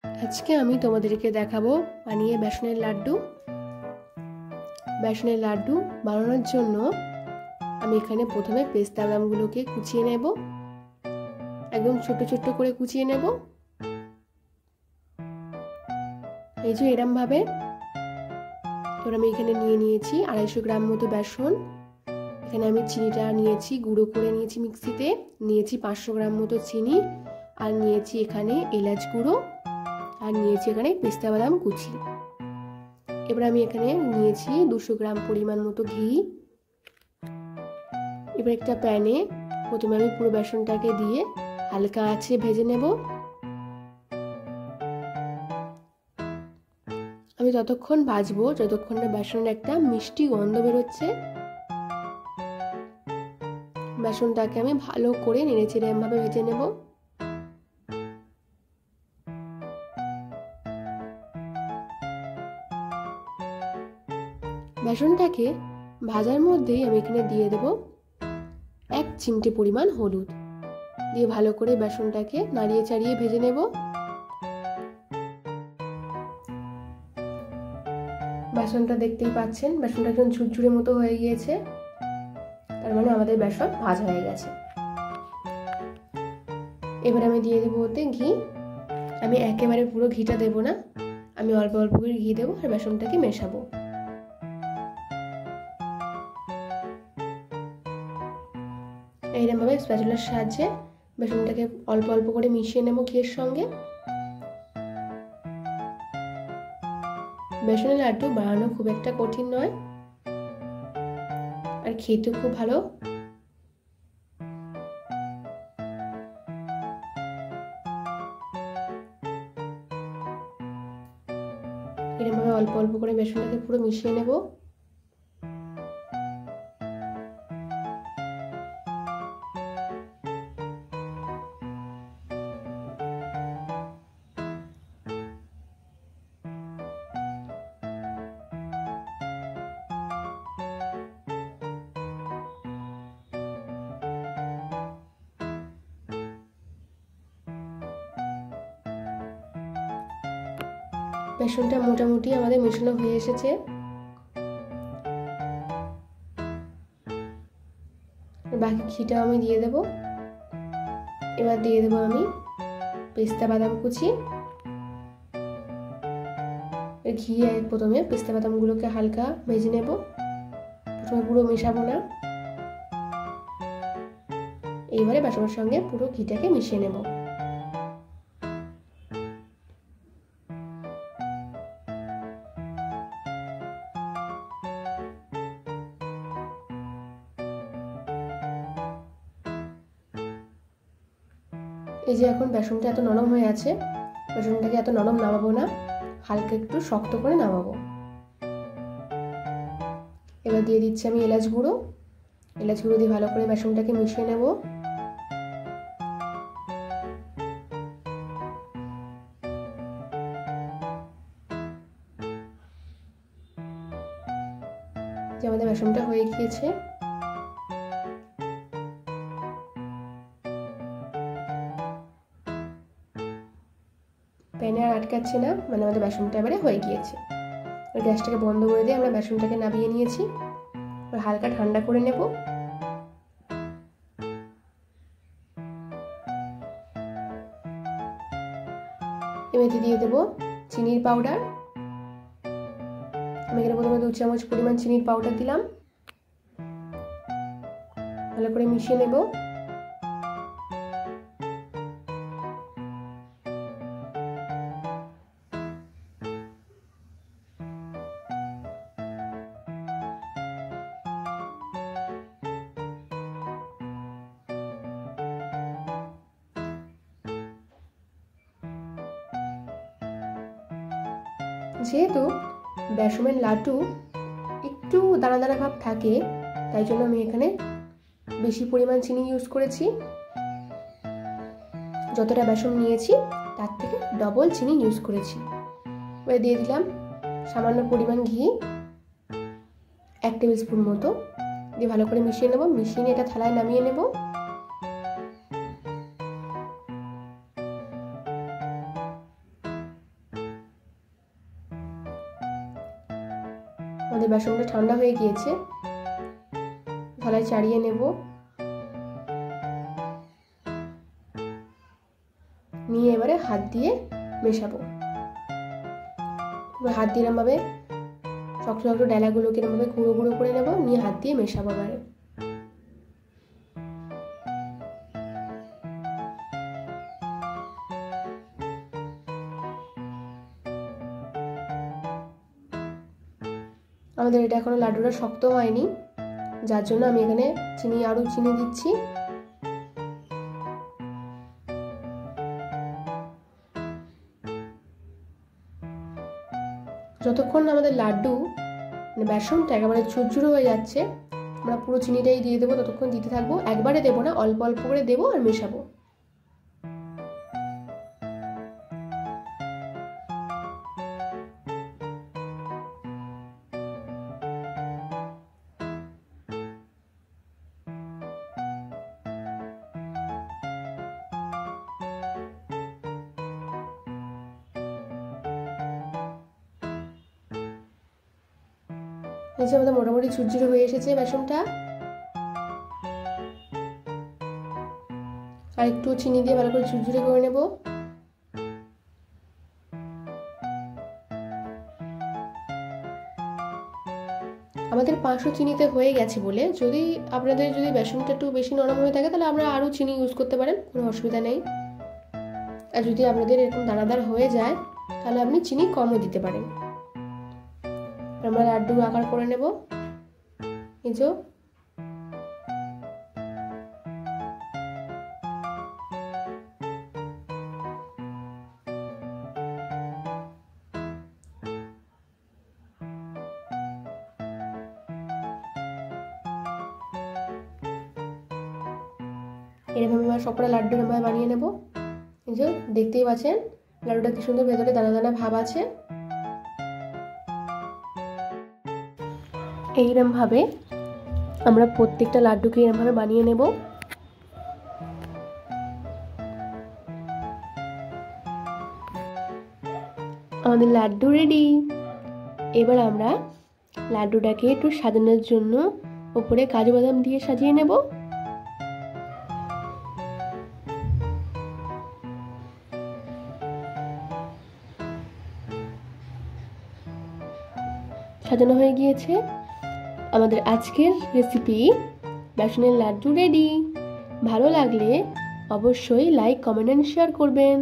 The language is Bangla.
আজকে আমি তোমাদেরকে দেখাবো বানিয়ে বেসনের লাড্ডু। বেসনের লাড্ডু বানানোর জন্য আমি এখানে প্রথমে পেস্তা বাদামগুলোকে কুচিয়ে নেব, একদম ছোট ছোট করে কুচিয়ে নেব। এই যে এরম ভাবে। এবার আমি এখানে নিয়ে নিয়েছি 250 গ্রাম মতো বেসন। এখানে আমি চিনিটা নিয়েছি, গুঁড়ো করে নিয়েছি মিক্সিতে। নিয়েছি 500 গ্রাম মতো চিনি, আর নিয়েছি এখানে এলাচ গুঁড়ো, আর নিয়েছি এখানে পেস্তা বাদাম কুচি। এবার আমি এখানে নিয়েছি 200 গ্রাম পরিমাণ মতো ঘি। এবার একটা প্যানে প্রথমে আমি পুরো বেসনটাকে দিয়ে হালকা আঁচে ভেজে নেব। আমি ততক্ষণ ভাজবো যতক্ষণ না বেসনের একটা মিষ্টি গন্ধ বেরোচ্ছে। বেসনটাকে আমি ভালো করে নেড়েচেড়ে এমভাবে ভেজে নেব। বেসনটাকে ভাজার মধ্যেই আমি এখানে দিয়ে দেব 1 চিমটে পরিমাণ হলুদ, দিয়ে ভালো করে বেসনটাকে নাড়িয়ে চাড়িয়ে ভেজে নেব। বেসনটা দেখতেই পাচ্ছেন, বেসনটা একদম ঝুরঝুরে মতো হয়ে গিয়েছে, তার মানে আমাদের বেসন ভাজা হয়ে গেছে। এবার আমি দিয়ে দেবো ওতে ঘি। আমি একেবারে পুরো ঘিটা দেব না, আমি অল্প অল্প করে ঘি দেবো আর বেসনটাকে মেশাবো। এইরকমভাবে স্প্যাচুলার সাহায্যে বেসনটাকে অল্প অল্প করে মিশিয়ে নেব ঘিয়ের সঙ্গে। বেসনের লাড্ডু বানানো খুব একটা কঠিন নয়, আর খেতেও খুব ভালো। এরকমভাবে অল্প অল্প করে বেসনটাকে পুরো মিশিয়ে নেব। বেসনটা মোটামুটি আমাদের মেশানো হয়ে এসেছে। বাকি ঘিটা আমি দিয়ে দেব। এবার দিয়ে দেব আমি পেস্তা বাদাম কুচি। ঘি প্রথমে পেস্তা বাদামগুলোকে হালকা ভেজে নেব, প্রথমে পুরো মেশাবো না। এইবারে বেসনের সঙ্গে পুরো ঘিটাকে মিশিয়ে নেব। এই যে এখন বেসনটা এত নরম হয়ে আছে, বেসনটাকে এত নরম নামাবো না, হালকা একটু শক্ত করে নামাবো। এবার দিয়ে দিচ্ছি আমি এলাচ গুঁড়ো। এলাচ গুঁড়ো দিয়ে ভালো করে বেসনটাকে মিশিয়ে নেব। যে আমাদের বেসনটা হয়ে গিয়েছে। প্যানে আর আটকাচ্ছে না, মানে আমাদের বেসনটা এবারে হয়ে গিয়েছে। গ্যাসটাকে বন্ধ করে দিয়ে আমরা বেসনটাকে নামিয়ে নিয়েছি। এবার হালকা ঠান্ডা করে নেব। এবার দিয়ে দেবো চিনির পাউডার। আমি এখানে প্রথমে 2 চামচ পরিমাণ চিনির পাউডার দিলাম, ভালো করে মিশিয়ে নেব। যেহেতু বেসনের লাড্ডু একটু দানা দানা ভাব থাকে, তাই জন্য আমি এখানে বেশি পরিমাণ চিনি ইউজ করেছি। যতটা বেসন নিয়েছি তার থেকে ডবল চিনি ইউজ করেছি। এবার দিয়ে দিলাম সামান্য পরিমাণ ঘি, 1 টেবিল স্পুন মতো, দিয়ে ভালো করে মিশিয়ে নেব। মিশিয়ে নিয়ে এটা থালায় নামিয়ে নেব। আমাদের বেসনটা ঠান্ডা হয়ে গিয়েছে, থালায় চাড়িয়ে নেব। নিয়ে এবারে হাত দিয়ে মেশাবো। হাত দিয়ে এরমভাবে শক্ত শক্ত ডালাগুলোকে এরমভাবে গুঁড়ো গুঁড়ো করে নেব, নিয়ে হাত দিয়ে মেশাবো এবারে। আমাদের এটা এখনো লাড্ডুটা শক্ত হয়নি, যার জন্য আমি এখানে আরো চিনি দিচ্ছি। যতক্ষণ আমাদের লাড্ডু মানে বেসনটা একেবারে ঝুরঝুরে হয়ে যাচ্ছে, আমরা পুরো চিনিটাই দিয়ে দেবো, ততক্ষণ দিতে থাকবো। একবারে দেবো না, অল্প অল্প করে দেবো আর মেশাবো। এই যে আমাদের মোটামুটি ঝুরঝুরে হয়ে এসেছে বেসনটা। আর একটু চিনি দিয়ে ভালো করে ঝুরঝুরে করে নেব। আমাদের 500 চিনিতে হয়ে গেছে বলে, যদি আপনাদের বেসনটা একটু বেশি নরম হয়ে থাকে তাহলে আমরা আরও চিনি ইউজ করতে পারেন, কোনো অসুবিধা নেই। আর যদি আপনাদের এরকম দানাদার হয়ে যায় তাহলে আপনি চিনি কমও দিতে পারেন। আমরা লাড্ডু আকার করে নেব। এই যে এরকম আমরা সবকটা লাড্ডু আমরা বানিয়ে নেব। এই যে দেখতেই পাচ্ছেন লাড্ডুটা কি সুন্দর ভেতরে দানা দানা ভাব আছে। এইরকম ভাবে আমরা প্রত্যেকটা লাড্ডুকে এরকম ভাবে বানিয়ে নেব। আমাদের লাড্ডু রেডি। এবার আমরা লাড্ডুটাকে একটু সাজানোর জন্য উপরে কাজু বাদাম দিয়ে সাজিয়ে নেব। সাজানো হয়ে গিয়েছে। আমাদের আজকের রেসিপি বেসনের লাড্ডু রেডি। ভালো লাগলে অবশ্যই লাইক, কমেন্ট এন্ড শেয়ার করবেন।